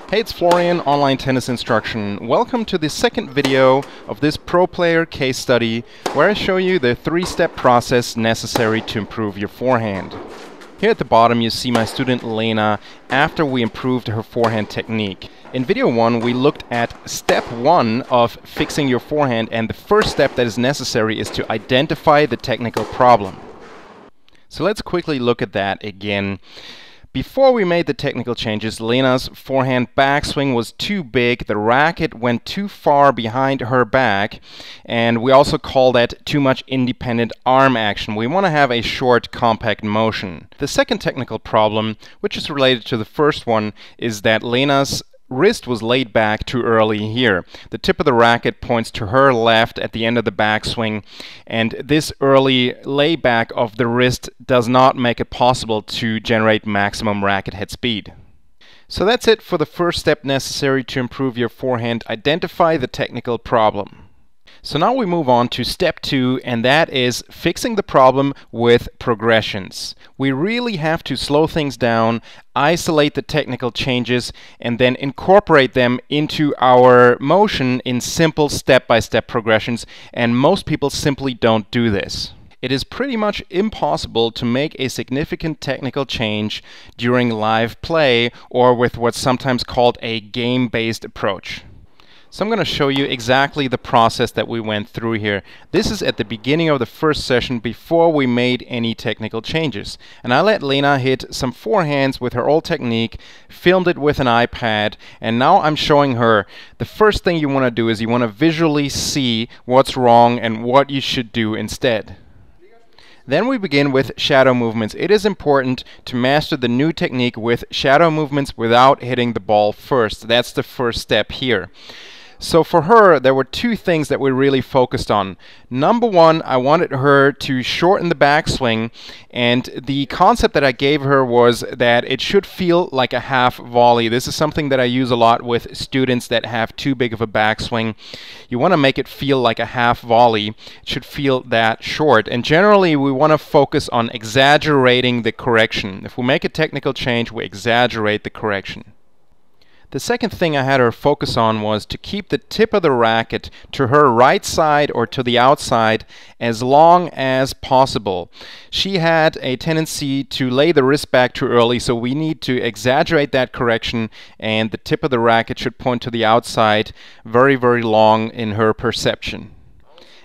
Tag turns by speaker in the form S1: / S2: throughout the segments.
S1: Hey, it's Florian, Online Tennis Instruction. Welcome to the second video of this pro player case study where I show you the three-step process necessary to improve your forehand. Here at the bottom you see my student Lena after we improved her forehand technique. In video 1 we looked at step 1 of fixing your forehand, and the first step that is necessary is to identify the technical problem. So let's quickly look at that again. Before we made the technical changes, Lena's forehand backswing was too big, the racket went too far behind her back, and we also call that too much independent arm action. We want to have a short, compact motion. The second technical problem, which is related to the first one, is that Lena's wrist was laid back too early here. The tip of the racket points to her left at the end of the backswing, and this early layback of the wrist does not make it possible to generate maximum racket head speed. So that's it for the first step necessary to improve your forehand. Identify the technical problem. So now we move on to step 2, and that is fixing the problem with progressions. We really have to slow things down, isolate the technical changes, and then incorporate them into our motion in simple step-by-step progressions, and most people simply don't do this. It is pretty much impossible to make a significant technical change during live play or with what's sometimes called a game-based approach. So I'm going to show you exactly the process that we went through here. This is at the beginning of the first session before we made any technical changes. And I let Lena hit some forehands with her old technique, filmed it with an iPad, and now I'm showing her. The first thing you want to do is you want to visually see what's wrong and what you should do instead. Then we begin with shadow movements. It is important to master the new technique with shadow movements without hitting the ball first. That's the first step here. So for her, there were two things that we really focused on. Number one, I wanted her to shorten the backswing, and the concept that I gave her was that it should feel like a half volley. This is something that I use a lot with students that have too big of a backswing. You want to make it feel like a half volley. It should feel that short, and generally we want to focus on exaggerating the correction. If we make a technical change, we exaggerate the correction. The second thing I had her focus on was to keep the tip of the racket to her right side or to the outside as long as possible. She had a tendency to lay the wrist back too early, so we need to exaggerate that correction, and the tip of the racket should point to the outside very, very long in her perception.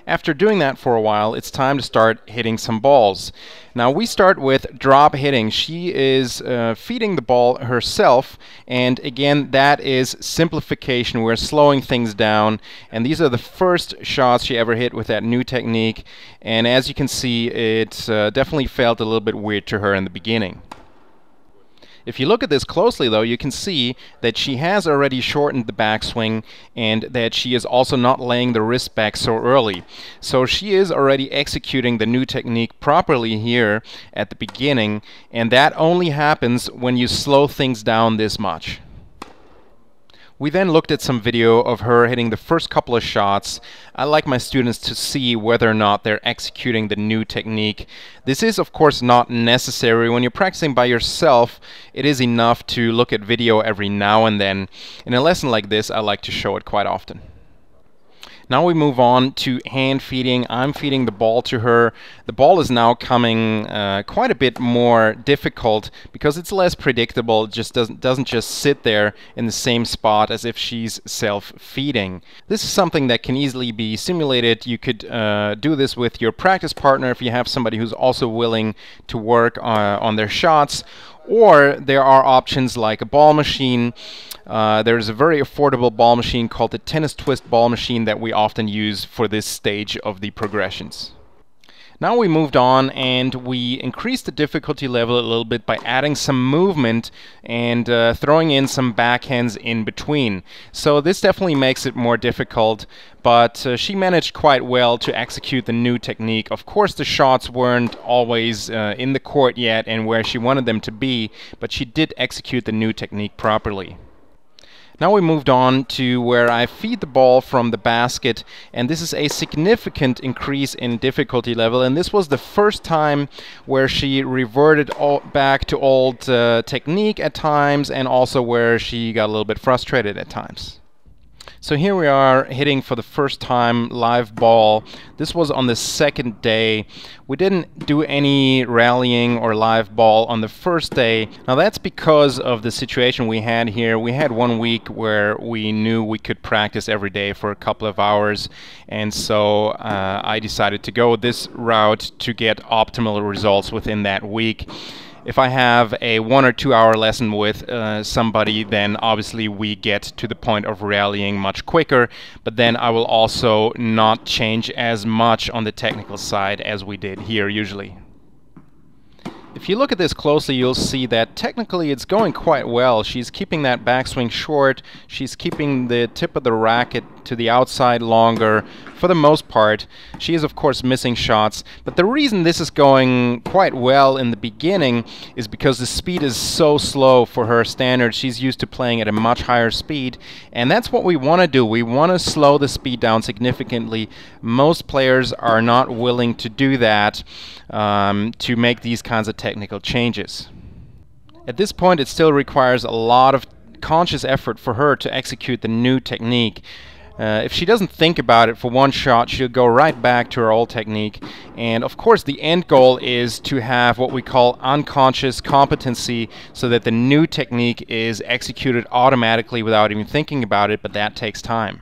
S1: After doing that for a while, it's time to start hitting some balls. Now we start with drop hitting. She is feeding the ball herself, and again that is simplification. We're slowing things down, and these are the first shots she ever hit with that new technique, and as you can see, it definitely felt a little bit weird to her in the beginning. If you look at this closely though, you can see that she has already shortened the backswing and that she is also not laying the wrist back so early. So she is already executing the new technique properly here at the beginning, and that only happens when you slow things down this much. We then looked at some video of her hitting the first couple of shots. I like my students to see whether or not they're executing the new technique. This is of course not necessary. When you're practicing by yourself, it is enough to look at video every now and then. In a lesson like this, I like to show it quite often. Now we move on to hand feeding. I'm feeding the ball to her. The ball is now coming quite a bit more difficult because it's less predictable. It just doesn't just sit there in the same spot as if she's self-feeding. This is something that can easily be simulated. You could do this with your practice partner if you have somebody who's also willing to work on their shots. Or there are options like a ball machine. There's a very affordable ball machine called the Tennis Twist ball machine that we often use for this stage of the progressions. Now we moved on and we increased the difficulty level a little bit by adding some movement and throwing in some backhands in between. So this definitely makes it more difficult, but she managed quite well to execute the new technique. Of course the shots weren't always in the court yet and where she wanted them to be, but she did execute the new technique properly. Now we moved on to where I feed the ball from the basket, and this is a significant increase in difficulty level, and this was the first time where she reverted back to old technique at times, and also where she got a little bit frustrated at times. So here we are hitting for the first time live ball. This was on the second day. We didn't do any rallying or live ball on the first day. Now that's because of the situation we had here. We had 1 week where we knew we could practice every day for a couple of hours, and so I decided to go this route to get optimal results within that week. If I have a 1 or 2 hour lesson with somebody, then obviously we get to the point of rallying much quicker, but then I will also not change as much on the technical side as we did here usually. If you look at this closely, you'll see that technically it's going quite well. She's keeping that backswing short, she's keeping the tip of the racket to the outside longer for the most part. She is of course missing shots, but the reason this is going quite well in the beginning is because the speed is so slow for her standards. She's used to playing at a much higher speed, and that's what we want to do. We want to slow the speed down significantly. Most players are not willing to do that to make these kinds of technical changes. At this point it still requires a lot of conscious effort for her to execute the new technique. If she doesn't think about it for one shot, she'll go right back to her old technique. And of course the end goal is to have what we call unconscious competency, so that the new technique is executed automatically without even thinking about it, but that takes time.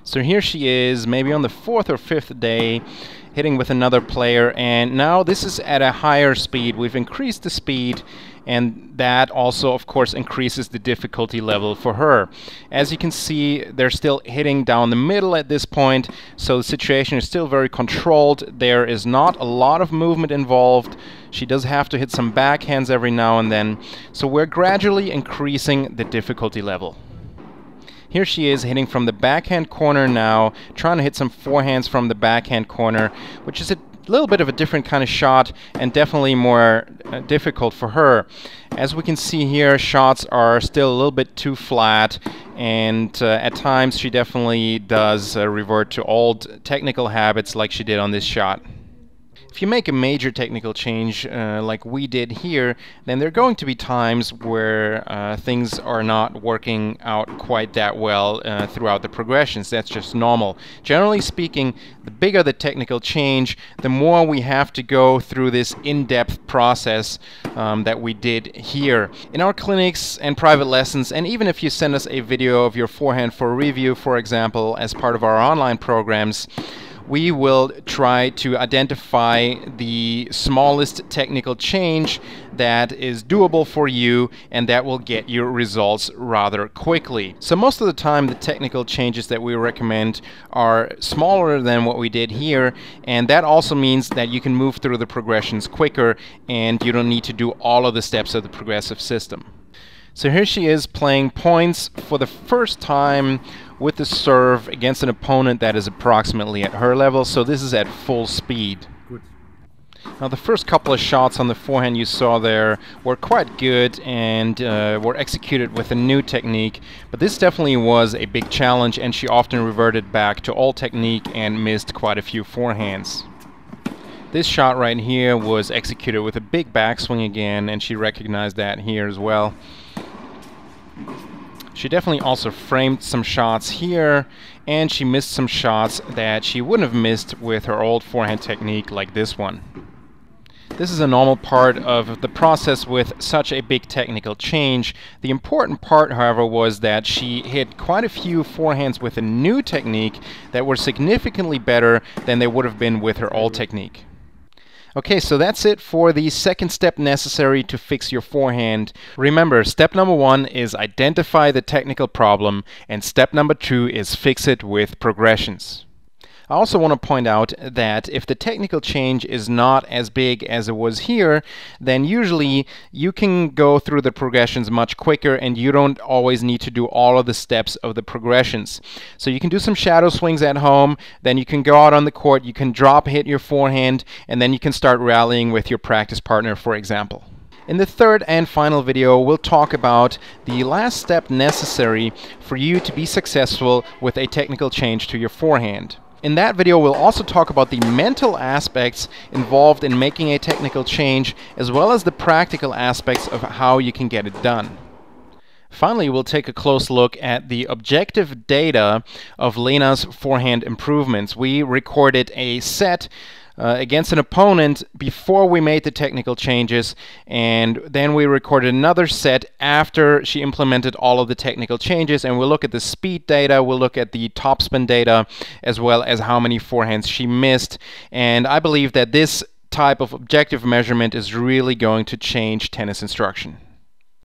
S1: So here she is, maybe on the 4th or 5th day, hitting with another player, and now this is at a higher speed. We've increased the speed, and that also of course increases the difficulty level for her. As you can see, they're still hitting down the middle at this point, so the situation is still very controlled. There is not a lot of movement involved. She does have to hit some backhands every now and then, so we're gradually increasing the difficulty level. Here she is hitting from the backhand corner now, trying to hit some forehands from the backhand corner, which is a little bit of a different kind of shot and definitely more difficult for her. As we can see here, shots are still a little bit too flat, and at times she definitely does revert to old technical habits like she did on this shot. If you make a major technical change like we did here, then there are going to be times where things are not working out quite that well throughout the progressions. That's just normal. Generally speaking, the bigger the technical change, the more we have to go through this in-depth process that we did here. In our clinics and private lessons, and even if you send us a video of your forehand for review, for example, as part of our online programs, we will try to identify the smallest technical change that is doable for you, and that will get your results rather quickly. So most of the time the technical changes that we recommend are smaller than what we did here, and that also means that you can move through the progressions quicker and you don't need to do all of the steps of the progressive system. So here she is playing points for the first time with the serve against an opponent that is approximately at her level, so this is at full speed.
S2: Good.
S1: Now the first couple of shots on the forehand you saw there were quite good and were executed with a new technique, but this definitely was a big challenge, and she often reverted back to old technique and missed quite a few forehands. This shot right here was executed with a big backswing again, and she recognized that here as well. She definitely also framed some shots here, and she missed some shots that she wouldn't have missed with her old forehand technique like this one. This is a normal part of the process with such a big technical change. The important part, however, was that she hit quite a few forehands with a new technique that were significantly better than they would have been with her old technique. Okay, so that's it for the second step necessary to fix your forehand. Remember, step number 1 is identify the technical problem, and step number 2 is fix it with progressions. I also want to point out that if the technical change is not as big as it was here, then usually you can go through the progressions much quicker, and you don't always need to do all of the steps of the progressions. So you can do some shadow swings at home, then you can go out on the court, you can drop hit your forehand, and then you can start rallying with your practice partner, for example. In the third and final video, we'll talk about the last step necessary for you to be successful with a technical change to your forehand. In that video, we'll also talk about the mental aspects involved in making a technical change, as well as the practical aspects of how you can get it done. Finally, we'll take a close look at the objective data of Lena's forehand improvements. We recorded a set against an opponent before we made the technical changes, and then we recorded another set after she implemented all of the technical changes, and we'll look at the speed data, we'll look at the topspin data, as well as how many forehands she missed. And I believe that this type of objective measurement is really going to change tennis instruction.